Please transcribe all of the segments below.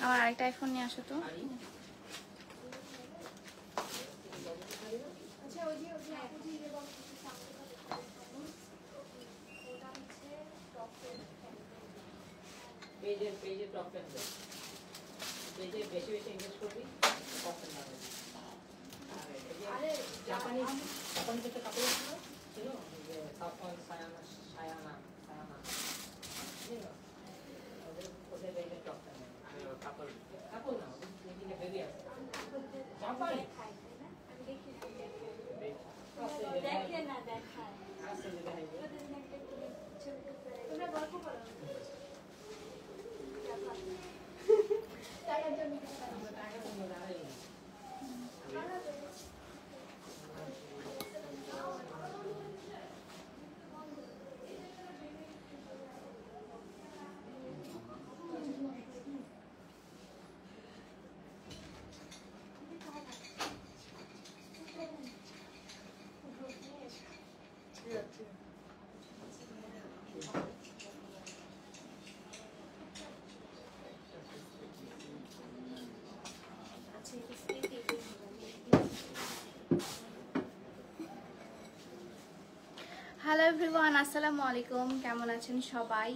আমার আরেকটা আইফোন নিয়ে আসো তো। পেজে টপ 10 দে। পেজে বেশি বেশি ইনভেস্ট করবি, টপ 10 হবে। আরে জাপানি যেটা কাপড় ছিল যে সাফন সায়ানা ওদের পেজে টপ 10 আরে কাপড় না ওদিকে বেবি আছে জাপানি খাই না আমি দেখি দেখে না দেখায় আসলে দেখাই তোমরা গল্প করো টাকা জমি টাকা জমি দাঁড়াই হ্যালো এভরিওয়ান, আসসালামু আলাইকুম। কেমন আছেন সবাই?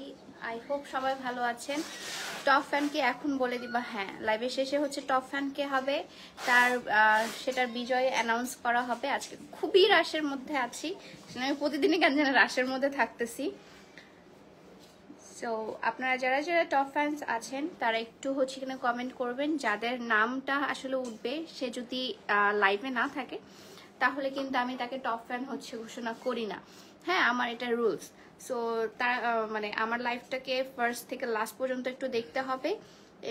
আই হোপ সবাই ভালো আছেন। টপ ফ্যানকে এখন বলে দিবা, হ্যাঁ লাইভের শেষে হচ্ছে টপ ফ্যান কে হবে তার সেটার বিজয় অ্যানাউন্স করা হবে। আজকে খুবই রাশের মধ্যে আছি, আমি প্রতিদিনই কেন যেন রাশের মধ্যে থাকতেছি। সো আপনারা যারা যারা টপ ফ্যান্স আছেন তারা একটু হচ্ছে এখানে কমেন্ট করবেন। যাদের নামটা আসলে উঠবে সে যদি লাইভে না থাকে তাহলে কিন্তু আমি তাকে টপ ফ্যান হচ্ছে ঘোষণা করি না। হ্যাঁ, আমার এটা রুলস। সো তার মানে আমার লাইফটাকে ফার্স্ট থেকে লাস্ট পর্যন্ত একটু দেখতে হবে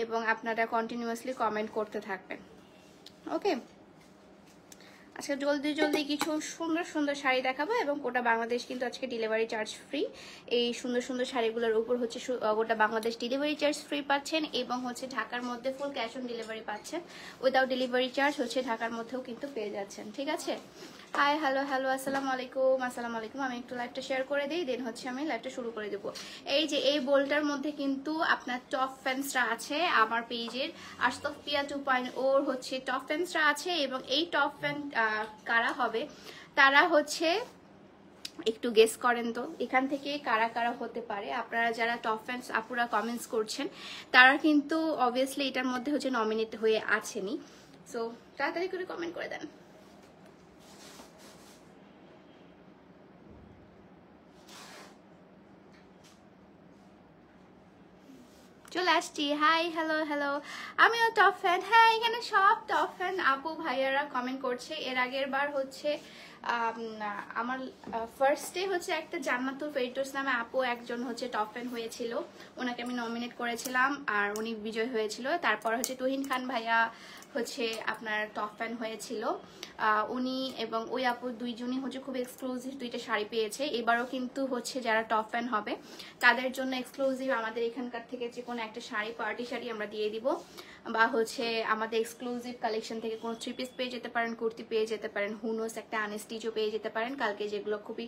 এবং আপনারা কন্টিনিউয়াসলি কমেন্ট করতে থাকবেন। ওকে, আজকে জলদি জলদি কিছু সুন্দর সুন্দর শাড়ি দেখাবো এবং গোটা বাংলাদেশ কিন্তু আজকে ডেলিভারি চার্জ ফ্রি। এই সুন্দর সুন্দর শাড়িগুলোর উপর হচ্ছে গোটা বাংলাদেশ ডেলিভারি চার্জ ফ্রি পাচ্ছেন এবং হচ্ছে ঢাকার মধ্যে ফুল ক্যাশ অন ডেলিভারি পাচ্ছেন। উইদাউট ডেলিভারি চার্জ হচ্ছে ঢাকার মধ্যেও কিন্তু পেয়ে যাচ্ছেন। ঠিক আছে, হাই হ্যালো হ্যালো আসসালামু আলাইকুম। আসসালামু আলাইকুম। আমি একটু লাইভটা শেয়ার করে দিই, দেন হচ্ছে আমি লাইভটা শুরু করে দেবো। এই যে এই বোলটার মধ্যে কিন্তু আপনার টপ ফ্যান্সরা আছে আমার পেজের। আশতফ পিয়া 2.0 হচ্ছে টপ ফ্যান্সরা আছে এবং এই টপ ফ্যান কারা হবে তারা হচ্ছে একটু গেস করেন তো এখান থেকে কারা কারা হতে পারে। আপনারা যারা টপ ফ্যান্স আপুরা কমেন্টস করছেন তারা কিন্তু অবভিয়াসলি এটার মধ্যে হচ্ছে নমিনেট হয়ে আছেনই। সো তাড়াতাড়ি করে কমেন্ট করে দেন। চলে আসছি। হাই হ্যালো হ্যালো, আমিও টপ ফ্যান। হ্যাঁ, এখানে সব টপ ফ্যান আপু ভাইয়ারা কমেন্ট করছে। এর আগের বার হচ্ছে আমার ফার্স্টে হচ্ছে একটা জান্নাতুল ফেরদৌস নামে আপু একজন হচ্ছে টপ ফ্যান হয়েছিল, ওনাকে আমি নমিনেট করেছিলাম আর উনি বিজয় হয়েছিল। তারপর হচ্ছে তুহিন খান ভাইয়া হচ্ছে আপনার টপ ফ্যান হয়েছিল, উনি এবং ওই আপু দুইজনই হচ্ছে খুব এক্সক্লুসিভ দুইটা শাড়ি পেয়েছে। এবারও কিন্তু হচ্ছে যারা টপ ফ্যান হবে তাদের জন্য এক্সক্লুসিভ আমাদের এখানকার থেকে যে কোনো একটা শাড়ি, পার্টি শাড়ি আমরা দিয়ে দিব, বা হচ্ছে আমাদের এক্সক্লুসিভ কালেকশন থেকে কোনো থ্রি পিস পেয়ে যেতে পারেন, কুর্তি পেয়ে যেতে পারেন, হুনোস একটা আনস্টিচও পেয়ে যেতে পারেন। কালকে যেগুলো খুবই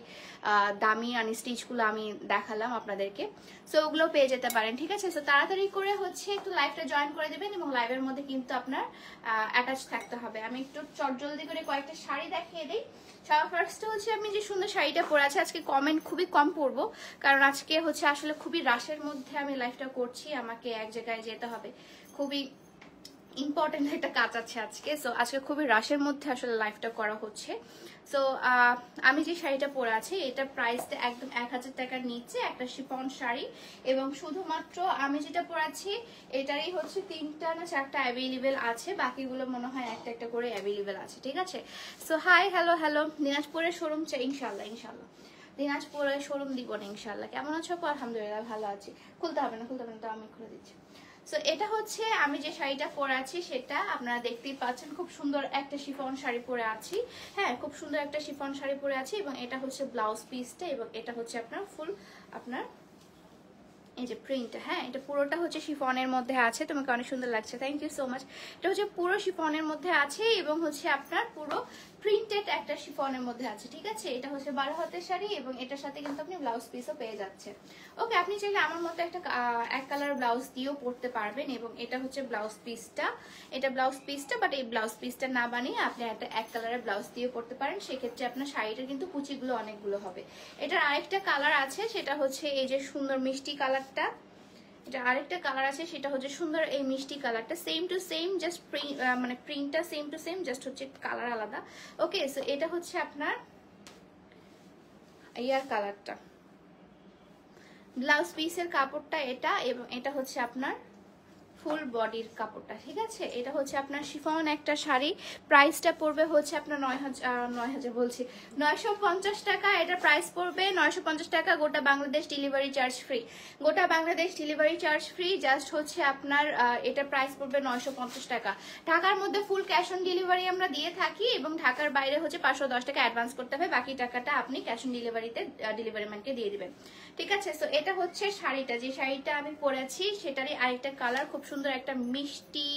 দামি আনস্টিচগুলো আমি দেখালাম আপনাদেরকে, সো ওগুলো পেয়ে যেতে পারেন। ঠিক আছে, সো তাড়াতাড়ি করে হচ্ছে একটু লাইভটা জয়েন করে দেবেন এবং লাইভের মধ্যে কিন্তু আপনার অ্যাটাচ থাকতে হবে। আমি একটু চটজলদি করে কয়েকটা শাড়ি দেখিয়ে দিই। সবার ফার্স্টে হচ্ছে আমি যে সুন্দর শাড়িটা পরে আছি, আজকে কমেন্ট খুবই কম পড়বো কারণ আজকে হচ্ছে আসলে খুবই রাশের মধ্যে আমি লাইভটা করছি, আমাকে এক জায়গায় যেতে হবে, খুবই ইম্পর্টেন্ট একটা কাজ আছে আজকে। সো আজকে খুবই রাশের মধ্যে আসলে লাইভটা করা হচ্ছে। সো আমি যে শাড়িটা পরে আছি এটা প্রাইসটা একদম 1000 টাকার নিচে, একটা শিফন শাড়ি এবং শুধুমাত্র আমি যেটা পরেছি এটারই হচ্ছে 3টা না 4টা অ্যাভেলেবেল আছে, বাকিগুলো মনে হয় একটা একটা করে অ্যাভেলেবেল আছে। ঠিক আছে, সো হাই হ্যালো হ্যালো। দিনাজপুরের শোরুম চাই ইনশাল্লাহ, ইনশাল্লাহ দিনাজপুরের শোরুম দিব না ইনশাল্লাহ। কেমন আছো? আলহামদুলিল্লাহ ভালো আছি। খুলতে হবে না তো আমি খুলে দিচ্ছি। সো এটা হচ্ছে আমি যে শাড়িটা পরে আছি সেটা আপনারা দেখতেই পাচ্ছেন, খুব সুন্দর একটা শিফন শাড়ি পরে আছি। হ্যাঁ, খুব সুন্দর একটা শিফন শাড়ি পরে আছি এবং এটা হচ্ছে ব্লাউজ পিসটা এবং এটা হচ্ছে আপনার ফুল আপনার এই যে প্রিন্ট। হ্যাঁ, এটা পুরোটা হচ্ছে শিফনের মধ্যে আছে, তোমাকে অনেক সুন্দর লাগছে, থ্যাংক ইউ সো মাচ। এটা হচ্ছে পুরো শিফনের মধ্যে আছে এবং হচ্ছে আপনার পুরো প্রিন্টেড একটা শিফনের মধ্যে আছে, ঠিক আছে। এটা হচ্ছে 12 হাতের শাড়ি এবং এটার সাথে কিন্তু আপনি ব্লাউজ পিসও পেয়ে যাচ্ছেন। ওকে, আপনি চাইলে আমার মতো একটা এক কালার ব্লাউজ দিয়েও পরতে পারবেন এবং এটা হচ্ছে ব্লাউজ পিসটা, এটা ব্লাউজ পিসটা, বাট এই ব্লাউজ পিসটা না বানিয়ে আপনি একটা এক কালারের ব্লাউজ দিয়ে পরতে পারেন, সেক্ষেত্রে আপনার শাড়িটার কিন্তু কুচিগুলো অনেকগুলো হবে। এটার আরেকটা কালার আছে, সেটা হচ্ছে এই যে সুন্দর মিষ্টি কালারটা, এটা আরেকটা কালার আছে, সেটা হচ্ছে সুন্দর এই মিষ্টি কালারটা, সেম টু সেম, জাস্ট মানে প্রিন্টটা সেম টু সেম, জাস্ট হচ্ছে কালার আলাদা। ওকে, সো এটা হচ্ছে আপনার ইয়ার কালারটা, ব্লাউজ পিসের কাপড়টা এটা, এবং এটা হচ্ছে আপনার ফুল বডির কাপড়টা, ঠিক আছে। এটা হচ্ছে আপনার শিফন একটা শাড়ি, প্রাইসটা পড়বে হচ্ছে আপনার 9,000 বলছি 950 টাকা। এটা প্রাইস পড়বে 950 টাকা, গোটা বাংলাদেশ ডেলিভারি চার্জ ফ্রি, গোটা Bangladesh delivery charge free. Just হচ্ছে আপনার এটা প্রাইস পড়বে 950 টাকা। ঢাকার মধ্যে ফুল ক্যাশ অন ডেলিভারি আমরা দিয়ে থাকি এবং ঢাকার বাইরে হচ্ছে 510 টাকা অ্যাডভান্স করতে হবে, বাকি টাকাটা আপনি ক্যাশ অন ডেলিভারিতে ডেলিভারি ম্যানকে দিয়ে দিবেন, ঠিক আছে। সো এটা হচ্ছে শাড়িটা, যে শাড়িটা আমি পরেছি সেটারই আরেকটা কালার, খুব সুন্দর একটা মিষ্টি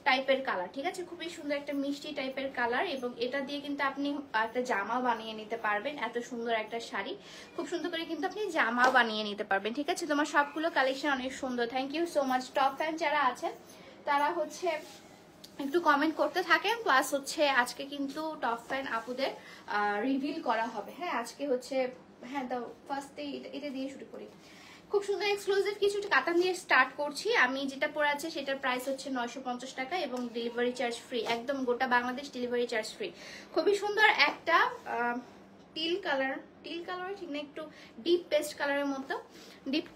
টাইপের কালার, ঠিক আছে, খুবই সুন্দর একটা মিষ্টি টাইপের কালার, এবং এটা দিয়ে কিন্তু আপনি একটা জামা বানিয়ে নিতে পারবেন। এত সুন্দর একটা শাড়ি, খুব সুন্দর করে কিন্তু আপনি জামা বানিয়ে নিতে পারবেন, ঠিক আছে। তোমার সবগুলো কালেকশন অনেক সুন্দর, thank you so much. Top fan যারা আছেন তারা হচ্ছে একটু কমেন্ট করতে থাকেন, প্লাস হচ্ছে আজকে কিন্তু টপ ফ্যান আপুদের রিভিল করা হবে। হ্যাঁ, আজকে হচ্ছে, হ্যাঁ দাও ফার্স্টে এটা দিয়ে শুরু করি। খুব সুন্দর এক্সক্লুসিভ কিছু কাতান দিয়ে স্টার্ট করছি। আমি যেটা পরে আছে সেটার প্রাইস হচ্ছে 950 টাকা এবং ডেলিভারি চার্জ ফ্রি, একদম গোটা বাংলাদেশ ডেলিভারি চার্জ ফ্রি। খুবই সুন্দর একটা টিল কালার ঠিক না, একটু ডিপ পেস্ট কালারের মতো, ডিপ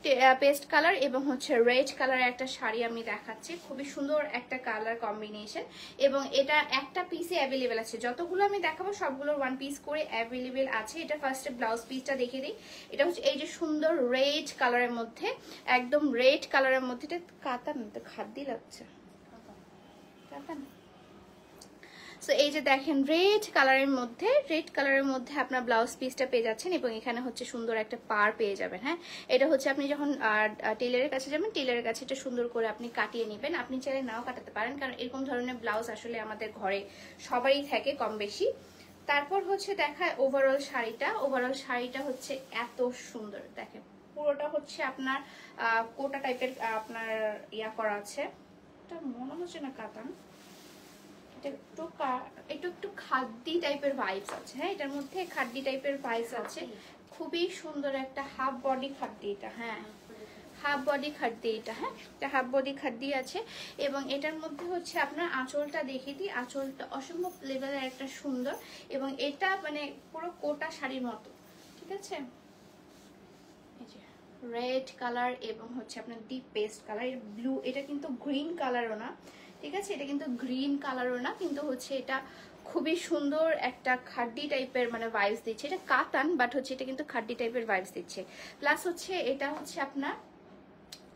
পেস্ট কালার এবং হচ্ছে রেড কালারের একটা শাড়ি আমি দেখাচ্ছি। খুবই সুন্দর একটা কালার কম্বিনেশন এবং এটা একটা পিসে অ্যাভেলেবেল আছে, যতগুলো আমি দেখাবো সবগুলোর ওয়ান পিস করে অ্যাভেলেবেল আছে। এটা ফার্স্টে ব্লাউজ পিসটা দেখে দিই, এটা হচ্ছে এই যে সুন্দর রেড কালারের মধ্যে, একদম রেড কালারের মধ্যে, এটা কাতান তো খাদ্যি লাগছে, কাতান। সো এই যে দেখেন রেড কালারের মধ্যে আপনার ব্লাউজ পিসটা পেয়ে যাচ্ছেন এবং এখানে হচ্ছে সুন্দর একটা পার পেয়ে যাবেন। হ্যাঁ, এটা হচ্ছে আপনি যখন টেলারের কাছে যাবেন, টেলারের কাছে এটা সুন্দর করে আপনি কাটিয়ে নেবেন। আপনি চাইলে নাও কাটাতে পারেন, কারণ এরকম ধরনের ব্লাউজ আসলে আমাদের ঘরে সবারই থাকে কম বেশি। তারপর হচ্ছে দেখায় ওভারঅল শাড়িটা হচ্ছে এত সুন্দর, দেখেন পুরোটা হচ্ছে আপনার কোটা টাইপের আপনার ইয়া করা আছে, এটা মনে হচ্ছে না কাতান, একটু খাদ্যি টাইপের ভাইবস আছে। হ্যাঁ, এটার মধ্যে খাদ্যি টাইপের ভাইবস আছে, খুবই সুন্দর একটা হাফ বডি খাদ্যি এটা। হ্যাঁ, হাফ বডি খাদ্যি এটা। হ্যাঁ, এটা হাফ বডি খাদ্যি আছে এবং এটার মধ্যে হচ্ছে আপনার আঁচলটা দেখিয়ে দিই, আঁচলটা অসম্ভব লেভেলের একটা সুন্দর এবং এটা মানে পুরো কোটা শাড়ির মতো, ঠিক আছে। এই যে রেড কালার এবং হচ্ছে আপনার ডিপ পেস্ট কালার, ব্লু, এটা কিন্তু গ্রিন কালারও না, ঠিক আছে, এটা কিন্তু গ্রিন কালারও না, কিন্তু হচ্ছে এটা খুবই সুন্দর একটা খাড্ডি টাইপের মানে ভাইবস দিচ্ছে। এটা কাতান, বাট হচ্ছে এটা কিন্তু খাড্ডি টাইপের ভাইবস দিচ্ছে। প্লাস হচ্ছে এটা হচ্ছে আপনার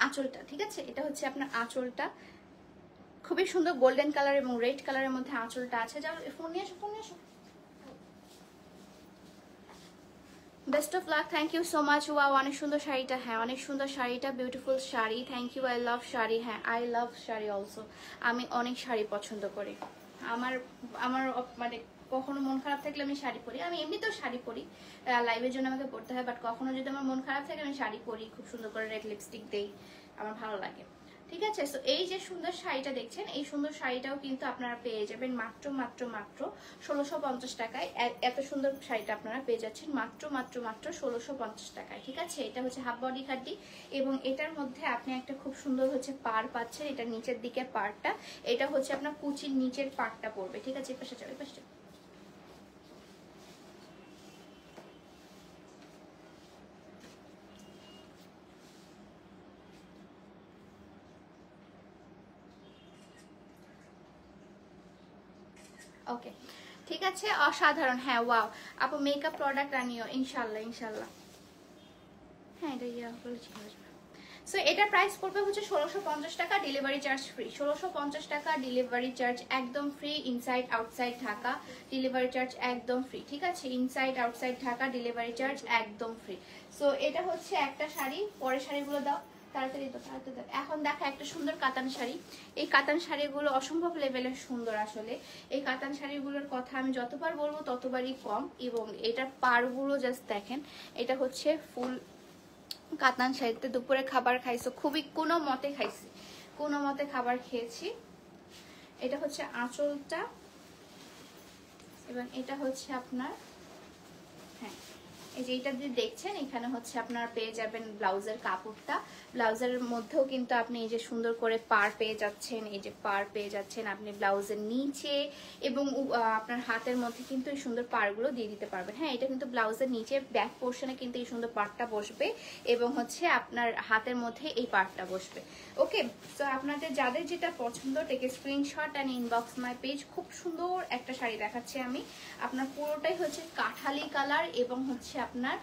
আঁচলটা, ঠিক আছে, এটা হচ্ছে আপনার আঁচলটা খুবই সুন্দর গোল্ডেন কালার এবং রেড কালারের মধ্যে আঁচলটা আছে। যাও ফোন নিয়ে আসো। Best of luck, thank you so much. Wow, অনেক সুন্দর শাড়িটা। হ্যাঁ, অনেক সুন্দর শাড়িটা, beautiful sari, thank you. I love sari. হ্যাঁ, আই লাভ শাড়ি অলসো। আমি অনেক শাড়ি পছন্দ করি। আমার মানে কখনো মন খারাপ থাকলে আমি শাড়ি পরি, আমি এমনিতেও শাড়ি পরি, লাইভের জন্য আমাকে পরতে হয়, বাট কখনো যদি আমার মন খারাপ থাকে আমি শাড়ি পরি, খুব সুন্দর করে রেড লিপস্টিক দেই, আমার ভালো লাগে, ঠিক আছে। সো এই যে সুন্দর শাড়িটা দেখছেন, এই সুন্দর শাড়িটাও কিন্তু আপনারা পেয়ে যাবেন মাত্র 1650 টাকায়। এত সুন্দর শাড়িটা আপনারা পেয়ে যাচ্ছেন মাত্র 1650 টাকায়, ঠিক আছে। এটা হচ্ছে হাফ বডি খাড্ডি এবং এটার মধ্যে আপনি একটা খুব সুন্দর হচ্ছে পার পাচ্ছেন, এটা নিচের দিকে পারটা, এটা হচ্ছে আপনার কুচির নিচের পাটটা পড়বে, ঠিক আছে। এপাশে যাও, এপাশে যাও। ওকে, ঠিক আছে, অসাধারণ। হ্যাঁ, ওয়াও আপু, মেকআপ প্রোডাক্ট আনিও ইনশাল্লাহ। হ্যাঁ, এটা ইয়া বলেছি। সো এটার প্রাইস পড়বে হচ্ছে 1650 টাকা, ডেলিভারি চার্জ ফ্রি। 1650 টাকা ডেলিভারি চার্জ একদম free, inside outside Dhaka delivery charge একদম ফ্রি, ঠিক আছে। Inside outside Dhaka delivery charge একদম ফ্রি। সো এটা হচ্ছে একটা শাড়ি, পরের শাড়িগুলো দাও। তাড়াতাড়ি তো তাড়াতাড়ি দাও। এখন দেখা একটা সুন্দর কাতান শাড়ি। এই কাতান শাড়িগুলো অসম্ভব লেভেলের সুন্দর আসলে। এই কাতান শাড়িগুলোর কথা আমি যতবার বলবো ততবারই কম, এবং এটার পাড়গুলো জাস্ট দেখেন। এটা হচ্ছে ফুল কাতান শাড়িতে দুপুরে খাবার খাইছো, খুবই কোনো মতে খাইছি, কোনো মতে খাবার খেয়েছি। এটা হচ্ছে আঁচলটা, এবং এটা হচ্ছে আপনার, হ্যাঁ এই যে এটা যে দেখছেন এখানে হচ্ছে আপনার পেয়ে যাবেন ব্লাউজের কাপড়টা। ব্লাউজের মধ্যেও কিন্তু আপনি এই যে সুন্দর করে পাড় পেয়ে যাচ্ছেন, এই যে পাড় পেয়ে যাচ্ছেন আপনি ব্লাউজের নিচে, এবং আপনার হাতের মধ্যে কিন্তু এই সুন্দর পাড়গুলো দিয়ে দিতে পারবেন। হ্যাঁ এটা কিন্তু ব্লাউজের নিচে ব্যাক পোর্শনে কিন্তু এই সুন্দর পাড়টা বসবে, এবং হচ্ছে আপনার হাতের মধ্যে এই পাড়টা বসবে। ওকে, তো আপনাদের যাদের যেটা পছন্দ take screenshot and inbox my page. খুব সুন্দর একটা শাড়ি দেখাচ্ছি আমি, আপনার পুরোটাই হচ্ছে কাঠালি কালার এবং হচ্ছে আপনার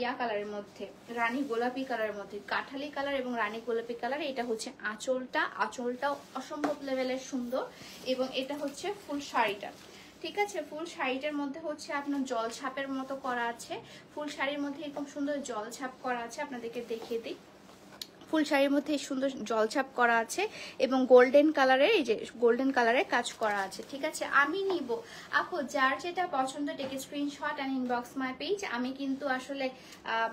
ইয়া কালারের মধ্যে, রানী গোলাপি কালারের মধ্যে, কাঠালি কালার এবং রানী গোলাপি কালার। এটা হচ্ছে আঁচলটা, আঁচলটাও অসম্ভব লেভেলের সুন্দর, এবং এটা হচ্ছে ফুল শাড়িটা। ঠিক আছে, ফুল শাড়িটার মধ্যে হচ্ছে আপনার জল ছাপের মতো করা আছে, ফুল শাড়ির মধ্যে এরকম সুন্দর জল ছাপ করা আছে, আপনাদেরকে দেখিয়ে দিই। ফুল শাড়ির মধ্যে সুন্দর জলছাপ করা আছে এবং গোল্ডেন কালারের, এই যে গোল্ডেন কালারের কাজ করা আছে। ঠিক আছে, আমি নিব আপু যার যেটা পছন্দ take screenshot and inbox my page. আমি কিন্তু আসলে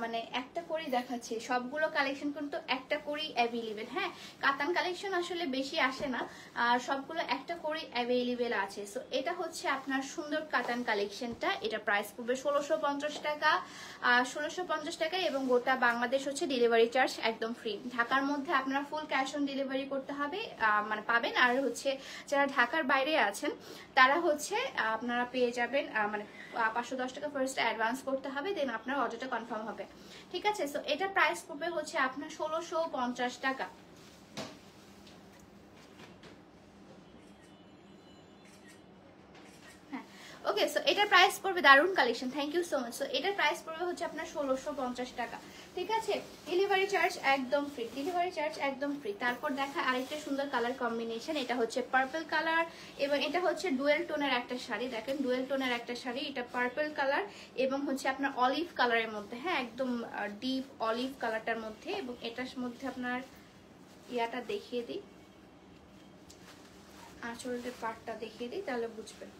মানে একটা করেই দেখাচ্ছি, সবগুলো কালেকশন কিন্তু একটা করেই অ্যাভেলেবেল। হ্যাঁ কাতান কালেকশন আসলে বেশি আসে না, আর সবগুলো একটা করেই অ্যাভেলেবেল আছে। সো এটা হচ্ছে আপনার সুন্দর কাতান কালেকশনটা। এটা প্রাইস পড়বে 1650 টাকা, 1650 টাকা, এবং গোটা বাংলাদেশ হচ্ছে ডেলিভারি চার্জ একদম ফ্রি। ঢাকার মধ্যে আপনারা ফুল ক্যাশ অন ডেলিভারি করতে হবে, মানে পাবেন। আর হচ্ছে যারা ঢাকার বাইরে আছেন তারা হচ্ছে আপনারা পেয়ে যাবেন মানে 510 টাকা ফার্স্ট অ্যাডভান্স করতে হবে, দেন আপনার অর্ডারটা কনফার্ম হবে। ঠিক আছে, সো এটা প্রাইস পড়বে হচ্ছে আপনার 1650 টাকা। ওকে, সো এটার প্রাইস পড়বে, দারুন collection, thank you so much. So এটার প্রাইস পড়বে হচ্ছে আপনার 1650 টাকা। ঠিক আছে, ডেলিভারি চার্জ একদম ফ্রি, ডেলিভারি চার্জ একদম ফ্রি। তারপর দেখা আরেকটা সুন্দর কালার কম্বিনেশন, এটা হচ্ছে পার্পল কালার, এবং এটা হচ্ছে ডুয়েল টোনের একটা শাড়ি। দেখেন ডুয়েল টোনের একটা শাড়ি, এটা পার্পল কালার এবং হচ্ছে আপনার অলিভ কালারের মধ্যে, হ্যাঁ একদম ডিপ অলিভ কালারটার মধ্যে। এবং এটার মধ্যে আপনার ইয়াটা দেখিয়ে দিই, আঁচলের পার্টটা দেখিয়ে দিই তাহলে বুঝবেন।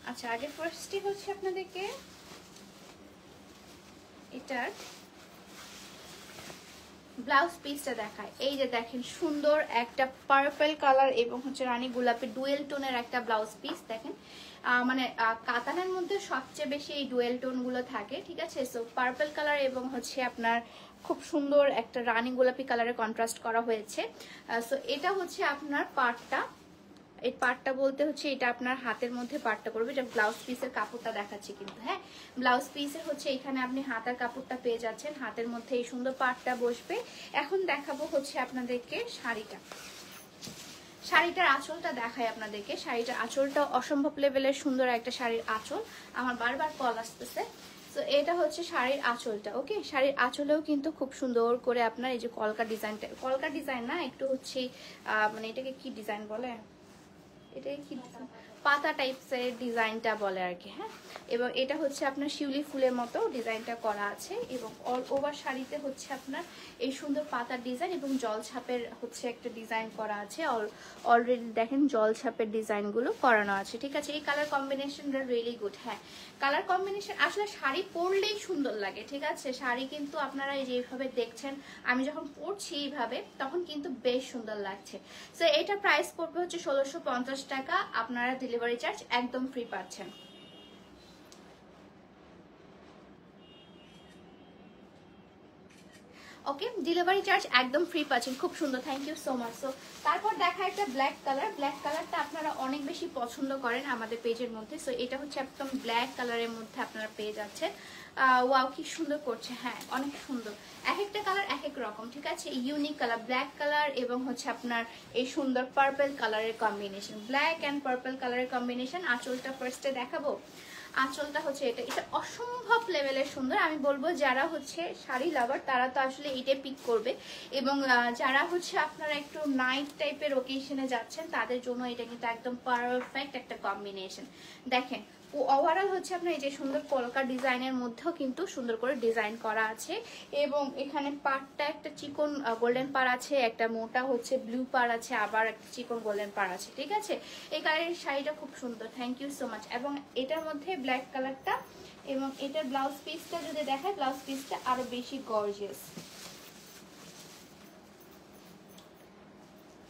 আচ্ছা আগে ফার্স্টই হচ্ছে আপনাদেরকে এটার ব্লাউজ পিসটা দেখায়। এই যে দেখেন সুন্দর একটা পার্পল কালার এবং হচ্ছে রানী গোলাপি ডুয়েল টোনের একটা ব্লাউজ পিস। দেখেন মানে কাতানের মধ্যে সবচেয়ে বেশি এই ডুয়েল টোনগুলো থাকে। ঠিক আছে, সো পার্পল কালার এবং হচ্ছে আপনার খুব সুন্দর একটা রানী গোলাপি কালারের কন্ট্রাস্ট করা হয়েছে। সো এটা হচ্ছে আপনার পার্টটা, এই পার্টটা বলতে হচ্ছে এটা আপনার হাতের মধ্যে পার্টটা করবে। এটা ব্লাউজ পিসের কাপড়টা দেখাচ্ছি কিন্তু, হ্যাঁ ব্লাউজ পিসের হচ্ছে এখানে আপনি হাতের কাপড়টা পেয়ে যাচ্ছেন, হাতের মধ্যে এই সুন্দর পার্টটা বসবে। এখন দেখাবো হচ্ছে আপনাদেরকে শাড়িটা, শাড়িটার আঁচলটা দেখাই আপনাদেরকে। শাড়িটার আঁচলটা অসম্ভব লেভেলের সুন্দর একটা শাড়ির আঁচল, আমার বারবার কল আসতেছে। তো এটা হচ্ছে শাড়ির আঁচলটা। ওকে, শাড়ির আঁচলেও কিন্তু খুব সুন্দর করে আপনার এই যে কলকা ডিজাইনটা, কলকা ডিজাইন না একটু হচ্ছে মানে এটাকে কি ডিজাইন বলে, এটাকে কি পাতা টাইপসের ডিজাইনটা বলে আর কি। হ্যাঁ, এবং এটা হচ্ছে আপনার শিউলি ফুলের মতো ডিজাইনটা করা আছে, এবং অল ওভার শাড়িতে হচ্ছে আপনার এই সুন্দর পাতার ডিজাইন এবং জল ছাপের হচ্ছে একটা ডিজাইন করা আছে। অলরেডি দেখেন জল ছাপের ডিজাইনগুলো করানো আছে। ঠিক আছে, এই কালার কম্বিনেশনটা রিয়েলি গুড। হ্যাঁ কালার কম্বিনেশন আসলে শাড়ি পরলেই সুন্দর লাগে। ঠিক আছে, শাড়ি কিন্তু আপনারা এই যেভাবে দেখছেন, আমি যখন পরছি এইভাবে তখন কিন্তু বেশ সুন্দর লাগছে। সো এটা প্রাইস পড়বে হচ্ছে 1650 টাকা, আপনারা ডেলিভারি চার্জ একদম ফ্রি পাচ্ছেন। ওকে, ডেলিভারি চার্জ একদম ফ্রি পাচ্ছেন, খুব সুন্দর, thank you so much. So তারপর দেখা একটা ব্ল্যাক কালার, ব্ল্যাক কালারটা আপনারা অনেক বেশি পছন্দ করেন আমাদের পেজের মধ্যে। সো এটা হচ্ছে একদম ব্ল্যাক কালারের মধ্যে আপনারা পেয়ে যাচ্ছেন। ওয়াও কি সুন্দর করছে, হ্যাঁ অনেক সুন্দর, এক একটা কালার এক এক রকম। ঠিক আছে, ইউনিক কালার ব্ল্যাক কালার এবং হচ্ছে আপনার এই সুন্দর পার্পল কালারের কম্বিনেশন, ব্ল্যাক অ্যান্ড পার্পল কালারের কম্বিনেশন। আঁচলটা ফার্স্টে দেখাবো, আঁচলটা হচ্ছে এটা, এটা অসম্ভব লেভেলের সুন্দর। আমি বলবো যারা হচ্ছে শাড়ি লাভার তারা তো আসলে এটাই পিক করবে, এবং যারা হচ্ছে আপনারা একটু নাইট টাইপের ওকেশনে যাচ্ছেন তাদের জন্য এটা কিন্তু একদম পারফেক্ট একটা কম্বিনেশন। দেখেন ওভারঅল হচ্ছে আপনার এই যে সুন্দর কলকা ডিজাইনের মধ্যেও কিন্তু সুন্দর করে ডিজাইন করা আছে এবং এখানে পাড়টা একটা চিকন গোল্ডেন পাড় আছে, একটা মোটা হচ্ছে ব্লু পাড় আছে, আবার একটা চিকন গোল্ডেন পাড় আছে। ঠিক আছে, এই কালারের শাড়িটা খুব সুন্দর, থ্যাংক ইউ সো মাচ। এবং এটার মধ্যে ব্ল্যাক কালারটা এবং এটার ব্লাউজ পিসটা যদি দেখায়, ব্লাউজ পিসটা আরো বেশি গর্জিয়াস।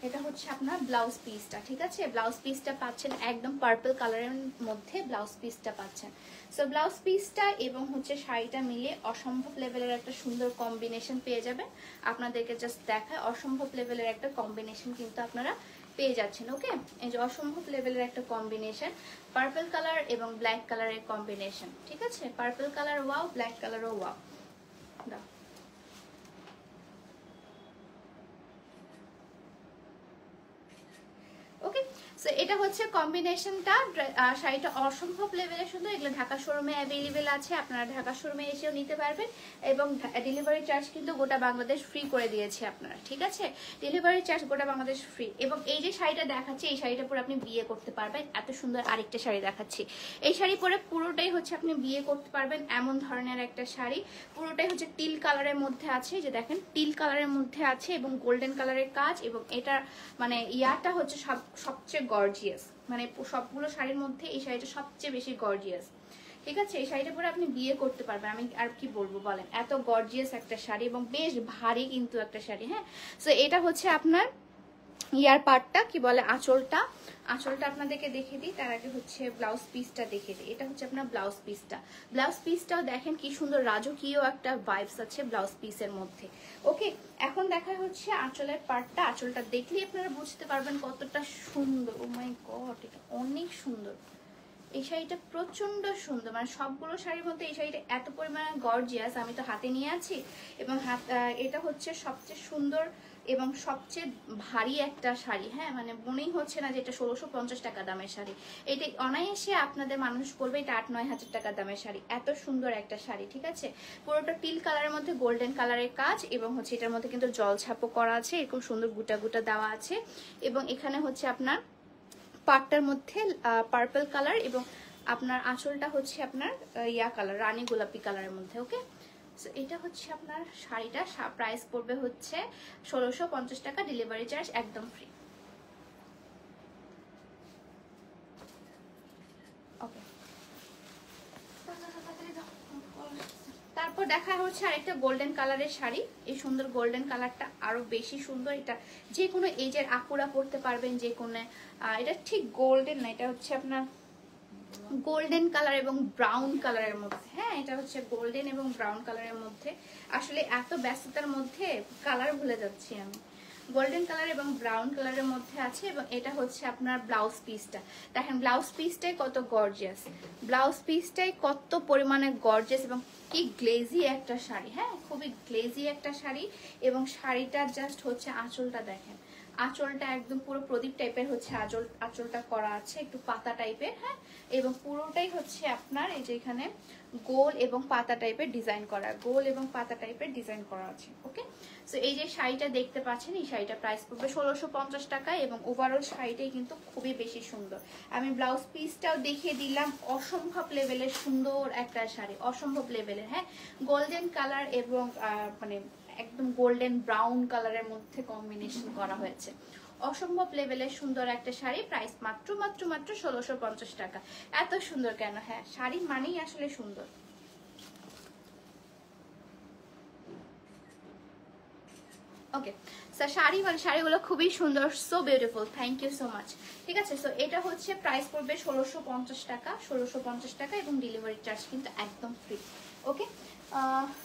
এটা হচ্ছে আপনার ব্লাউজ পিসটা। ঠিক আছে, ব্লাউজ পিসটা পাচ্ছেন একদম পার্পল কালারের মধ্যে ব্লাউজ পিসটা পাচ্ছেন। সো ব্লাউজ পিসটা এবং হচ্ছে শাড়িটা মিলে অসম্ভব লেভেলের একটা সুন্দর কম্বিনেশন পেয়ে যাবেন। আপনাদেরকে জাস্ট দেখায় অসম্ভব লেভেলের একটা কম্বিনেশন কিন্তু আপনারা পেয়ে যাচ্ছেন। ওকে, এই যে অসম্ভব লেভেলের একটা কম্বিনেশন, পার্পল কালার এবং ব্ল্যাক কালারের কম্বিনেশন। ঠিক আছে, পার্পল কালার ওয়াও, ব্ল্যাক কালারও ওয়াও। দাও ওকে। সো এটা হচ্ছে কম্বিনেশনটা। শাড়িটা অসম্ভব লেভেলের সুন্দর। এগুলো ঢাকা শোরুমে অ্যাভেলেবেল আছে, আপনারা ঢাকা শোরুমে এসেও নিতে পারবেন এবং ডেলিভারি চার্জ কিন্তু গোটা বাংলাদেশ ফ্রি করে দিয়েছে আপনারা। ঠিক আছে, ডেলিভারি চার্জ গোটা বাংলাদেশ ফ্রি। এবং এই যে শাড়িটা দেখাচ্ছি, এই শাড়িটা পরে আপনি বিয়ে করতে পারবেন। এত সুন্দর আরেকটা শাড়ি দেখাচ্ছি, এই শাড়ি পরে পুরোটাই হচ্ছে আপনি বিয়ে করতে পারবেন এমন ধরনের একটা শাড়ি। পুরোটাই হচ্ছে টিল কালারের মধ্যে আছে, যে দেখেন টিল কালারের মধ্যে আছে এবং গোল্ডেন কালারের কাজ। এবং এটার মানে ইয়াটা হচ্ছে সবচেয়ে গর্জিয়াস, মানে সবগুলো শাড়ির মধ্যে এই শাড়িটা সবচেয়ে বেশি গর্জিয়াস। ঠিক আছে, এই শাড়িটা পরে আপনি বিয়ে করতে পারবেন। আমি আর কি বলবো বলেন, এত গর্জিয়াস একটা শাড়ি এবং বেশ ভারী কিন্তু একটা শাড়ি। হ্যাঁ, সো এটা হচ্ছে আপনার ইয়ার পার্টটা কি বলে, আঁচলটা। আঁচলটা আপনাদেরকে দেখে দিই, তার আগে হচ্ছে ব্লাউজ পিসটা দেখে দিই। এটা হচ্ছে আপনার ব্লাউজ পিসটা। ব্লাউজ পিসটাও দেখেন কি সুন্দর রাজকীয় একটা ভাইবস আছে ব্লাউজ পিসের মধ্যে। ওকে, এখন দেখা হচ্ছে আঁচলের পার্টটা। আঁচলটা দেখলেই আপনারা বুঝতে পারবেন কতটা সুন্দর। ও মাই গড, এটা অনেক সুন্দর। এই শাড়িটা প্রচন্ড সুন্দর, মানে সবগুলো শাড়ির মধ্যে এই শাড়িটা এত পরিমাণে গর্জিয়াস। আমি তো হাতে নিয়ে আছি এবং এটা হচ্ছে সবচেয়ে সুন্দর এবং সবচেয়ে ভারী একটা শাড়ি। হ্যাঁ, মানে মনেই হচ্ছে না যে এটা 1650 টাকা দামের শাড়ি। এটা অনায়াসে আপনাদের মানুষ করবে এটা 8-9 হাজার টাকা দামের শাড়ি। এত সুন্দর একটা শাড়ি। ঠিক আছে, পুরোটা টিল কালারের মধ্যে গোল্ডেন কালারের কাজ এবং হচ্ছে এটার মধ্যে কিন্তু জল ছাপও করা আছে, এরকম সুন্দর গুটা গুটা দেওয়া আছে। এবং এখানে হচ্ছে আপনার পাটটার মধ্যে পার্পল কালার এবং আপনার আঁচলটা হচ্ছে আপনার ইয়া কালার, রানী গোলাপি কালারের মধ্যে। ওকে, সো এটা হচ্ছে আপনার শাড়িটা। প্রাইস পড়বে হচ্ছে 1650 টাকা, ডেলিভারি চার্জ একদম ফ্রি। ওকে, তারপর দেখা হচ্ছে আরেকটা গোল্ডেন কালারের শাড়ি। এই সুন্দর গোল্ডেন কালারটা আরো বেশি সুন্দর। এটা যে কোনো এজের আপুরা পরতে পারবেন, যে কোনো। এটা ঠিক গোল্ডেন না, এটা হচ্ছে আপনার গোল্ডেন কালার এবং ব্রাউন কালারের মধ্যে। হ্যাঁ, এটা হচ্ছে গোল্ডেন এবং ব্রাউন কালারের মধ্যে। আসলে এত ব্যস্ততার মধ্যে কালার ভুলে যাচ্ছি আমি। গোল্ডেন কালার এবং ব্রাউন কালারের মধ্যে আছে এবং এটা হচ্ছে আপনার ব্লাউজ পিসটা। দেখেন ব্লাউজ পিসটাই কত গর্জিয়াস, ব্লাউজ পিসটাই কত পরিমাণে গর্জিয়াস এবং কি গ্লেজি একটা শাড়ি। হ্যাঁ, খুবই গ্লেজি একটা শাড়ি। এবং শাড়িটা জাস্ট হচ্ছে আঁচলটা দেখেন, আঁচলটা একদম পুরো প্রদীপ টাইপের হচ্ছে আঁচলটা করা আছে, একটু পাতা টাইপের। হ্যাঁ, এবং পুরোটাই হচ্ছে আপনার এই যে এখানে গোল এবং পাতা টাইপের ডিজাইন করা, গোল এবং পাতা টাইপের ডিজাইন করা আছে। ওকে, সো এই যে শাড়িটা দেখতে পাচ্ছেন, এই শাড়িটা প্রাইস পড়বে 1650 টাকা এবং ওভারঅল শাড়িটাই কিন্তু খুবই বেশি সুন্দর। আমি ব্লাউজ পিসটাও দেখিয়ে দিলাম, অসম্ভব লেভেলের সুন্দর একটা শাড়ি, অসম্ভব লেভেলের। হ্যাঁ, গোল্ডেন কালার এবং মানে একদম গোল্ডেন ব্রাউন কালারের মধ্যে কম্বিনেশন করা হয়েছে। অসম্ভব লেভেলের সুন্দর একটা শাড়ি, প্রাইস মাত্র 1650 টাকা। এত সুন্দর কেন? হ্যাঁ, শাড়ি মানেই আসলে সুন্দর। ওকে, শাড়ি মানে শাড়িগুলো খুবই সুন্দর, so beautiful, thank you so much. ঠিক আছে, সো এটা হচ্ছে প্রাইস পড়বে 1650 টাকা, 1650 টাকা এবং ডেলিভারি চার্জ কিন্তু একদম ফ্রি। ওকে,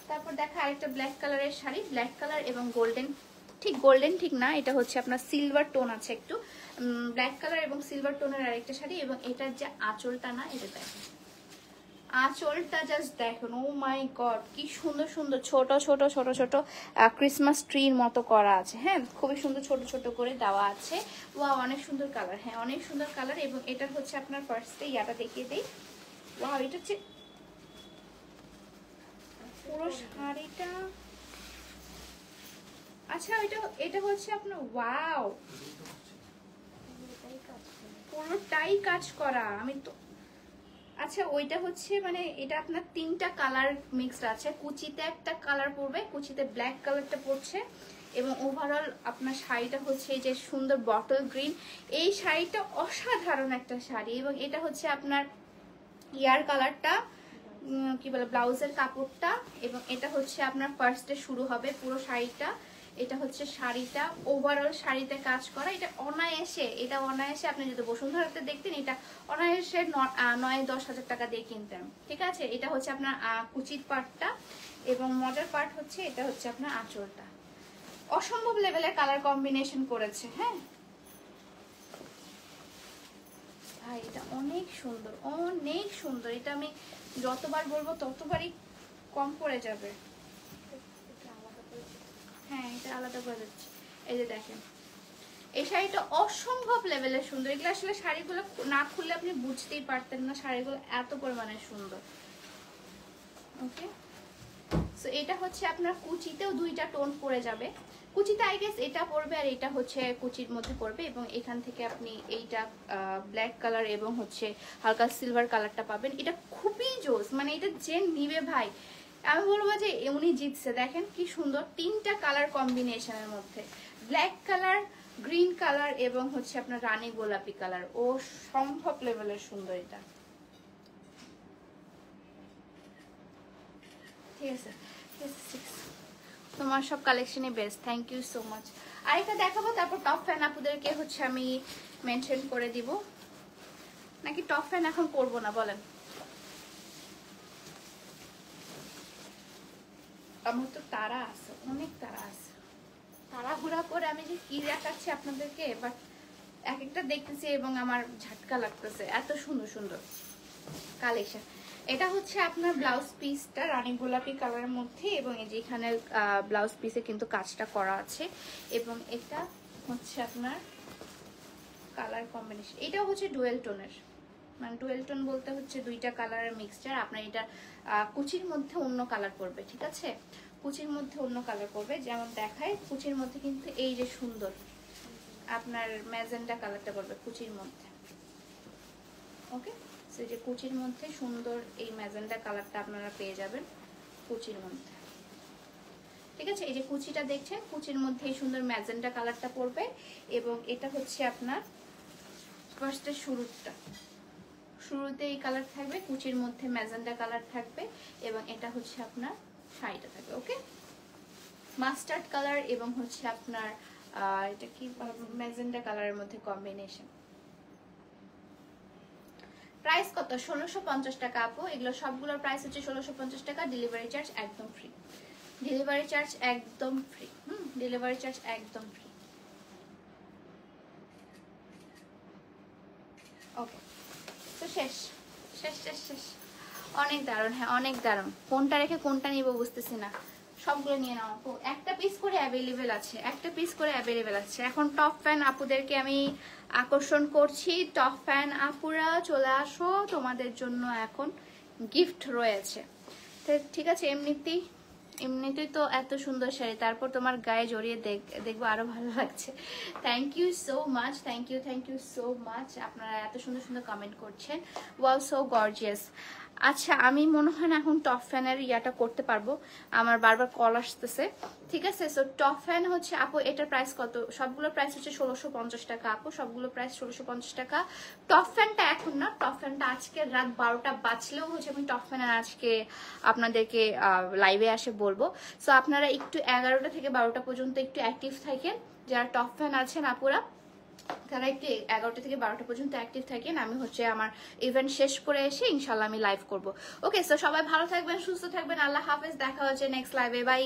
তারপর দেখা আরেকটা ব্ল্যাক কালারের শাড়ি, ব্ল্যাক কালার এবং গোল্ডেন, ঠিক গোল্ডেন ঠিক না, এটা হচ্ছে আপনার সিলভার টোন আছে একটু, ব্ল্যাক কালার এবং সিলভার টোনের আরেকটা শাড়ি। এবং এটার যে আঁচলটা না, এটা দেখেন, আঁচলটা জাস্ট দেখুন, ও মাই গড, কি সুন্দর সুন্দর ছোট ছোট ছোট ছোট ক্রিসমাস ট্রির মতো করা আছে। হ্যাঁ, খুবই সুন্দর ছোট ছোট করে দেওয়া আছে। ওয়াও, অনেক সুন্দর কালার। হ্যাঁ, অনেক সুন্দর কালার। এবং এটার হচ্ছে আপনার ফার্স্টে ইয়াটা দেখিয়ে দেই। ওয়াও, এটা হচ্ছে পুরো শাড়িটা। আচ্ছা, এটা হচ্ছে আপনার, ওয়াও, পুরোটাই কাজ করা। আমি তো আচ্ছা ওইটা হচ্ছে মানে এটা আপনার 3টা কালার মিক্সড আছে, কুচিতে একটা কালার পড়বে, কুচিতে ব্ল্যাক কালারটা পড়ছে, এবং ওভারঅল আপনার শাড়িটা হচ্ছে এই যে সুন্দর বটল গ্রিন। এই শাড়িটা অসাধারণ একটা শাড়ি, এবং এটা হচ্ছে আপনার ইয়ার কালারটা কি বলে ব্লাউজের কাপড়টা, এবং এটা হচ্ছে আপনার ফার্স্টে শুরু হবে পুরো শাড়িটা। এটা হচ্ছে শাড়িটা, ওভারঅল শাড়িতে কাজ করা। এটা অনায়াসে আপনি যদি বসুন্ধরাতে দেখতেন এটা অনায়াসে 9-10 হাজার টাকা দিয়ে কিনতেন, ঠিক আছে। এটা হচ্ছে আপনার কুচির পার্টটা, এবং মজার পার্ট হচ্ছে এটা হচ্ছে আপনার আঁচলটা। অসম্ভব লেভেলের কালার কম্বিনেশন করেছে। হ্যাঁ ভাই এটা অনেক সুন্দর, অনেক সুন্দর। এটা আমি যতবার বলবো ততবারই কম পড়ে যাবে। হ্যাঁ এটা আলাদা করে দিচ্ছি। এই যে দেখেন এই শাড়িটা অসম্ভব লেভেলের সুন্দর। এগুলো আসলে শাড়িগুলো না খুললে আপনি বুঝতেই পারতেন না শাড়িগুলো এত পরিমাণে সুন্দর। ওকে, সো এটা হচ্ছে আপনার কুচিতেও 2টা টোন পড়ে যাবে। কুচিতে আই গেস এটা পড়বে, আর এটা হচ্ছে কুচির মধ্যে পড়বে, এবং এখান থেকে আপনি এইটা ব্ল্যাক কালার এবং হচ্ছে হালকা সিলভার কালারটা পাবেন। এটা খুবই জোস, মানে এটা যে নিবে ভাই আমি বলবো যে উনি জিতছে। দেখেন কি সুন্দর 3টা কালার কম্বিনেশনের মধ্যে, ব্ল্যাক কালার, গ্রিন কালার এবং হচ্ছে আপনার রানী গোলাপি কালার। ও সম্ভব লেভেলের সুন্দর এটা, ঠিক আছে। তোমার সব কালেকশনই best, thank you so much. আরেকটা দেখাবো, তারপর টপ ফ্যান আপুদেরকে হচ্ছে আমি মেনশন করে দিব, নাকি টপ ফ্যান এখন করবো না বলেন? আমার তো তারা আছে, অনেক তারা আছে, তাড়াহুড়া করে আমি যে কি দেখাচ্ছি আপনাদেরকে, বাট এক একটা দেখতেছি এবং আমার ঝাটকা লাগতেছে, এত সুন্দর সুন্দর কালেকশন। এটা হচ্ছে আপনার ব্লাউজ পিসটা রানী গোলাপি কালারের মধ্যে, এবং এই যে এখানে ব্লাউজ পিসে কিন্তু কাজটা করা আছে, এবং এটা হচ্ছে আপনার কালার কম্বিনেশন। এটাও হচ্ছে ডুয়েল টোনের, মানে ডুয়েল টোন বলতে হচ্ছে 2টা কালারের মিক্সচার। আপনার এটা কুচির মধ্যে অন্য কালার পড়বে, ঠিক আছে, কুচির মধ্যে অন্য কালার পড়বে। যেমন দেখায় কুচির মধ্যে কিন্তু এই যে সুন্দর আপনার ম্যাজেন্টা কালারটা পড়বে কুচির মধ্যে। ওকে, সেই যে কুচির মধ্যে সুন্দর এই ম্যাজেন্টা কালারটা আপনারা পেয়ে যাবেন কুচির মধ্যে, ঠিক আছে। এই যে কুচিটা দেখছেন, কুচির মধ্যে এই সুন্দর ম্যাজেন্টা কালারটা পড়বে, এবং এটা হচ্ছে আপনার ফার্স্টে শুরুতে এই কালার থাকবে, কুচির মধ্যে ম্যাজেন্টা কালার থাকবে, এবং এটা হচ্ছে আপনার শাড়িটা থাকবে। ওকে, মাস্টার্ড কালার এবং হচ্ছে আপনার এটা কি ম্যাজেন্টা কালারের মধ্যে কম্বিনেশন। প্রাইস কত? 1650 টাকা আপু। এগুলো সবগুলোর প্রাইস হচ্ছে 1650 টাকা। ডেলিভারি চার্জ একদম ফ্রি, ডেলিভারি চার্জ একদম ফ্রি। ডেলিভারি চার্জ একদম ফ্রি। ওকে, তো শেষ শেষ শেষ শেষ। অনেক দারুণ, হ্যাঁ অনেক দারুণ। কোনটা রেখে কোনটা নিব বুঝতেছি না, সবগুলো নিয়ে নাও আপু। একটা পিস করে অ্যাভেলেবেল আছে, একটা পিস করে অ্যাভেলেবেল আছে। এখন টপ ফ্যান আপুদেরকে আমি আকর্ষণ করছি। টপ ফ্যান আপুরা চলে আসো, তোমাদের জন্য এখন গিফট রয়েছে। তো ঠিক আছে, এমনিতেই তো এত সুন্দর শাড়ি, তারপর তোমার গায়ে জড়িয়ে দেখবো আরো ভালো লাগছে। Thank you so much, thank you so much. আপনারা এত সুন্দর সুন্দর কমেন্ট করছেন, ওয়াও সো গর্জিয়াস। আচ্ছা আমি মনে হয় না এখন টপ ফ্যানের ইয়াটা করতে পারবো, আমার বারবার কল আসতেছে, ঠিক আছে। সো টপ ফ্যান হচ্ছে আপু এটার প্রাইস কত? সবগুলোর প্রাইস হচ্ছে 1650 টাকা আপু, সবগুলো প্রাইস 1650 টাকা। টপ ফ্যানটা এখন না, টপ ফ্যানটা আজকে রাত 12টা বাজলেও হচ্ছে আমি টপ ফ্যানের আজকে আপনাদেরকে লাইভে আসে বলবো। সো আপনারা একটু 11টা থেকে 12টা পর্যন্ত একটু অ্যাক্টিভ থাকেন, যারা টপ ফ্যান আছেন আপুরা তারা একটু 11টা থেকে 12টা পর্যন্ত অ্যাক্টিভ থাকেন। আমি হচ্ছে আমার ইভেন্ট শেষ করে এসে ইনশাল্লাহ আমি লাইভ করবো। ওকে, সো সবাই ভালো থাকবেন, সুস্থ থাকবেন, আল্লাহ হাফেজ, দেখা হচ্ছে নেক্সট লাইভে, বাই।